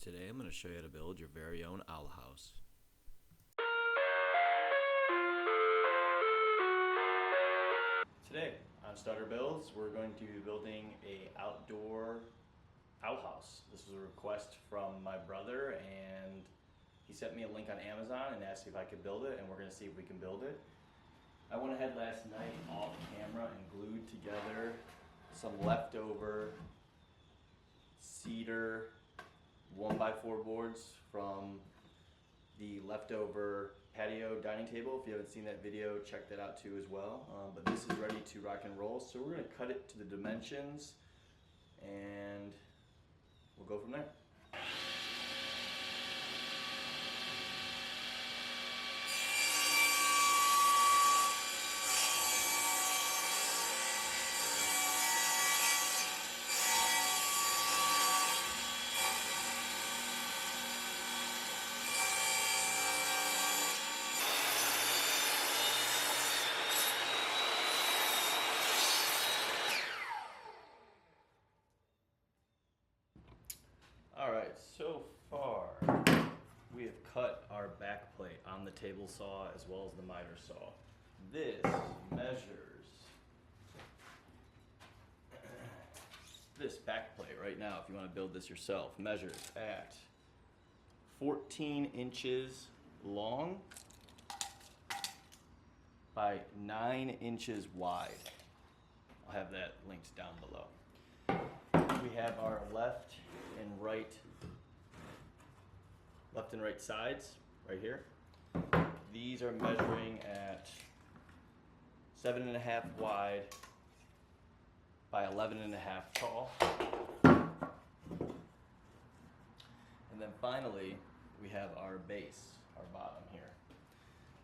Today I'm going to show you how to build your very own owl house. Today on Starter Builds we're going to be building a outdoor owl house. This was a request from my brother and he sent me a link on Amazon and asked me if I could build it, and we're going to see if we can build it. I went ahead last night off camera and glued together some leftover cedar 1x4 boards from the leftover patio dining table. If you haven't seen that video, check that out too as well. But this is ready to rock and roll, so we're going to cut it to the dimensions and we'll go from there. Alright, so far we have cut our back plate on the table saw as well as the miter saw. This measures, this back plate right now, if you want to build this yourself, measures at 14 inches long by 9 inches wide. I'll have that linked down below. We have our left and right sides right here. These are measuring at 7.5 wide by 11.5 tall. And then finally we have our base, our bottom here.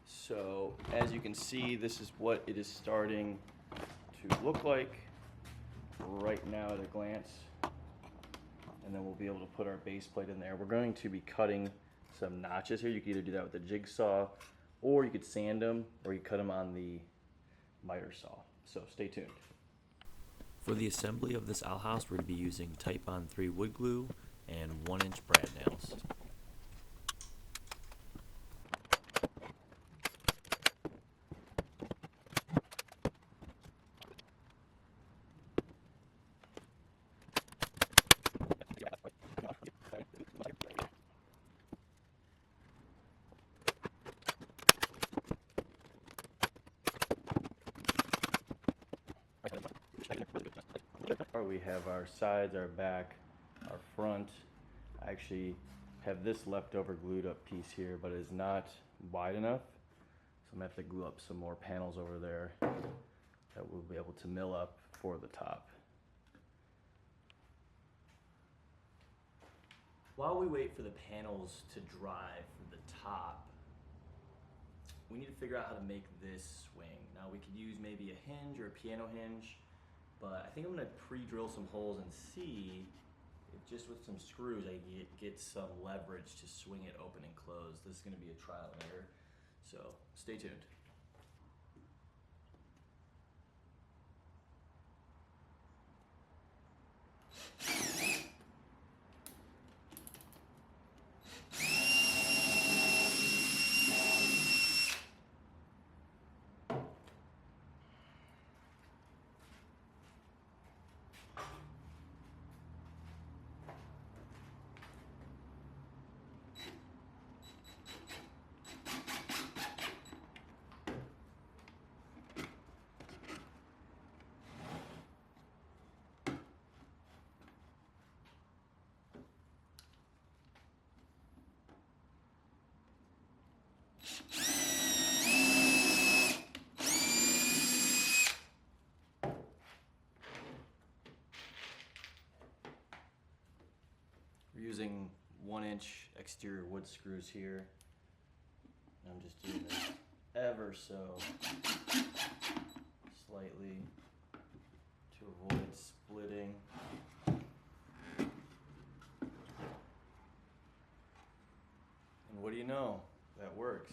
So as you can see, this is what it is starting to look like right now at a glance. And then we'll be able to put our base plate in there. We're going to be cutting some notches here. You can either do that with a jigsaw, or you could sand them, or you cut them on the miter saw. So stay tuned. For the assembly of this owl house, we're going to be using Type-On 3 wood glue and 1-inch brad nails. We have our sides, our back, our front. I actually have this leftover glued up piece here, but it is not wide enough. So I'm gonna have to glue up some more panels over there that we'll be able to mill up for the top. While we wait for the panels to dry for the top, we need to figure out how to make this swing. Now we could use maybe a hinge or a piano hinge, but I think I'm gonna pre-drill some holes and see if just with some screws I get some leverage to swing it open and close. This is gonna be a trial and error, so stay tuned. We're using 1-inch exterior wood screws here. I'm just doing this ever so slightly to avoid splitting. And what do you know? That works.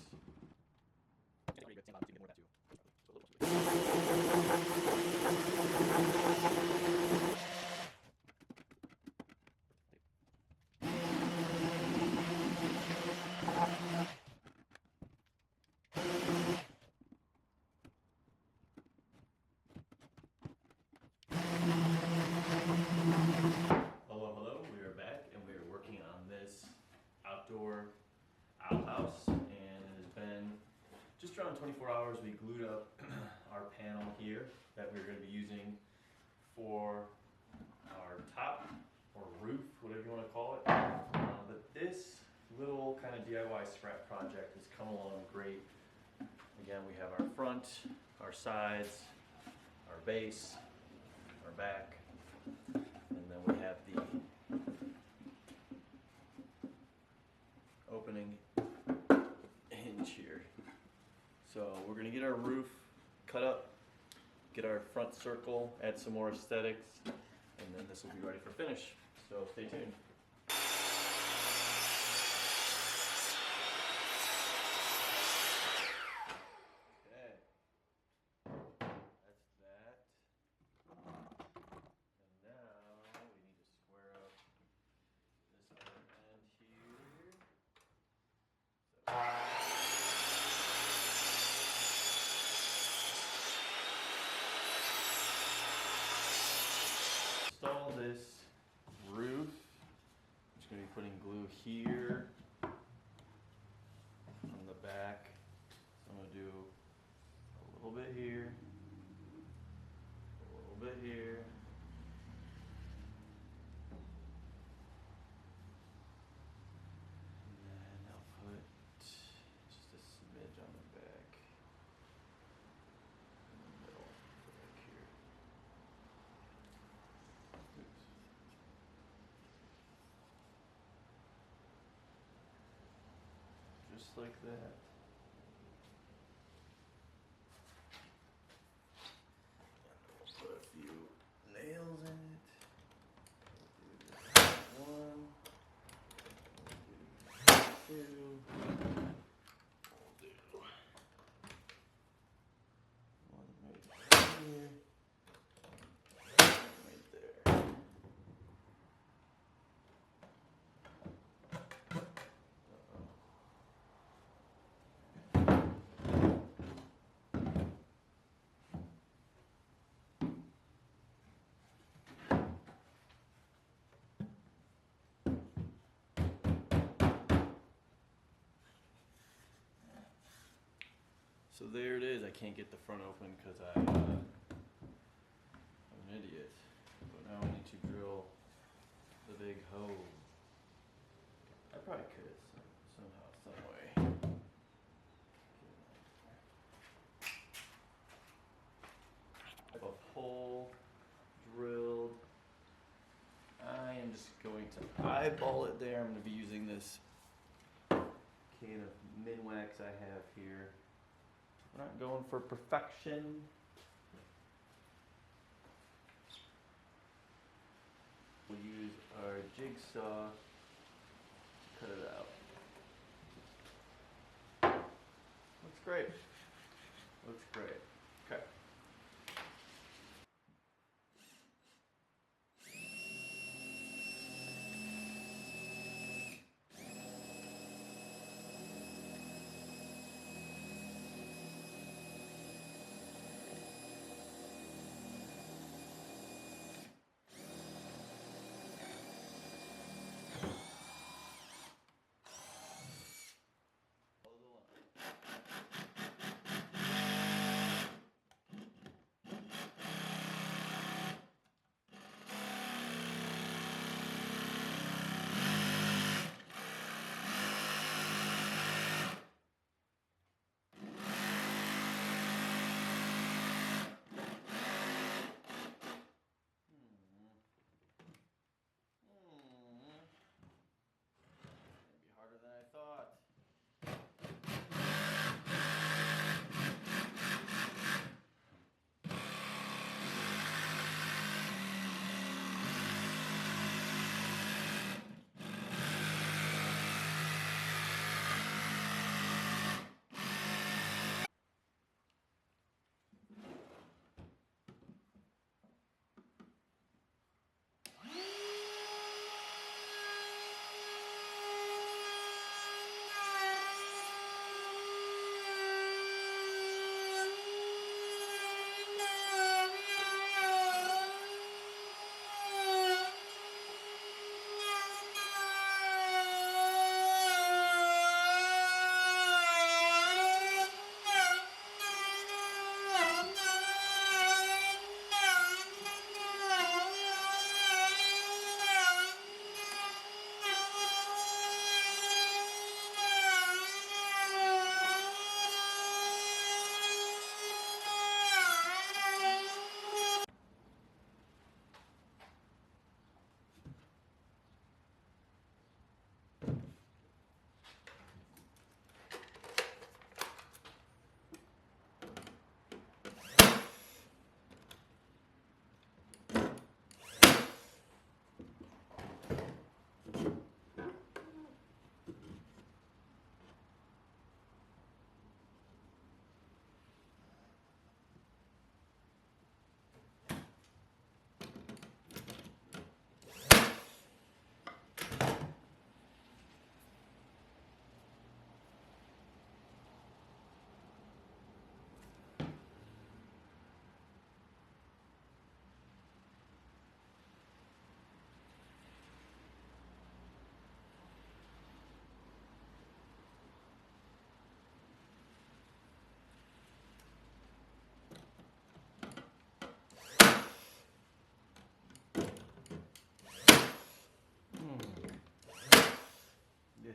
just around 24 hours, we glued up our panel here that we're going to be using for our top or roof, whatever you want to call it. But this little kind of DIY scrap project has come along great. Again, we have our front, our sides, our base, our back, and then we have the opening hinge here. So we're gonna get our roof cut up, get our front circle, add some more aesthetics, and then this will be ready for finish. So stay tuned. Okay, that's that. And now we need to square up this other end here. Install this roof. I'm just going to be putting glue here on the back. So I'm going to do a little bit here, a little bit here. And then I'll put just a smidge on the back. In the middle, back here. Oops. Just like that. And we'll put a few nails in it. We'll do this one. We'll do two. We'll do one right here. Right there. So there it is. I can't get the front open because I'm an idiot. But now I need to drill the big hole. I probably could somehow, some way. I have a hole drilled. I am just going to eyeball it there. I'm going to be using this can of Minwax I have here. We're not going for perfection. We'll use our jigsaw to cut it out. Looks great. Looks great. Okay.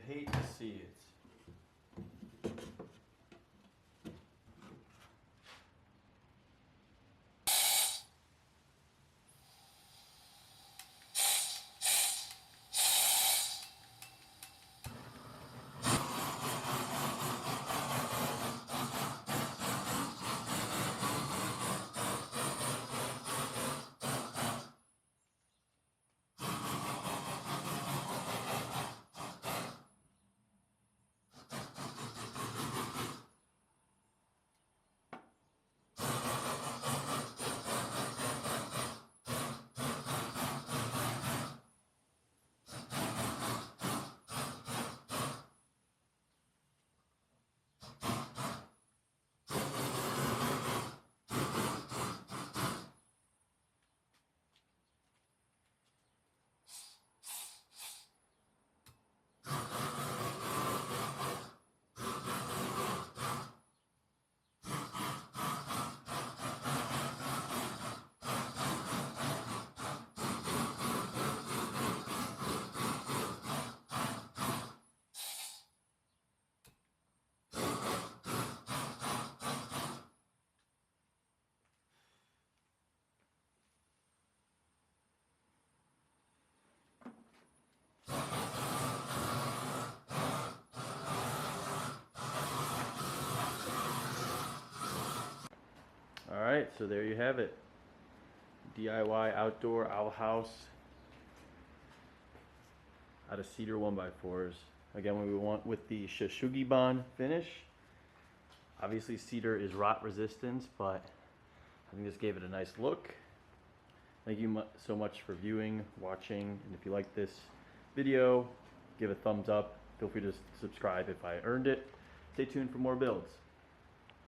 hate to see it. Alright, so there you have it. DIY outdoor owl house out of cedar 1x4s. Again, we want with the Shishugibon finish. Obviously cedar is rot resistant, but I think this gave it a nice look. Thank you so much for viewing, watching, and if you like this video, give a thumbs up. Feel free to subscribe if I earned it. Stay tuned for more builds.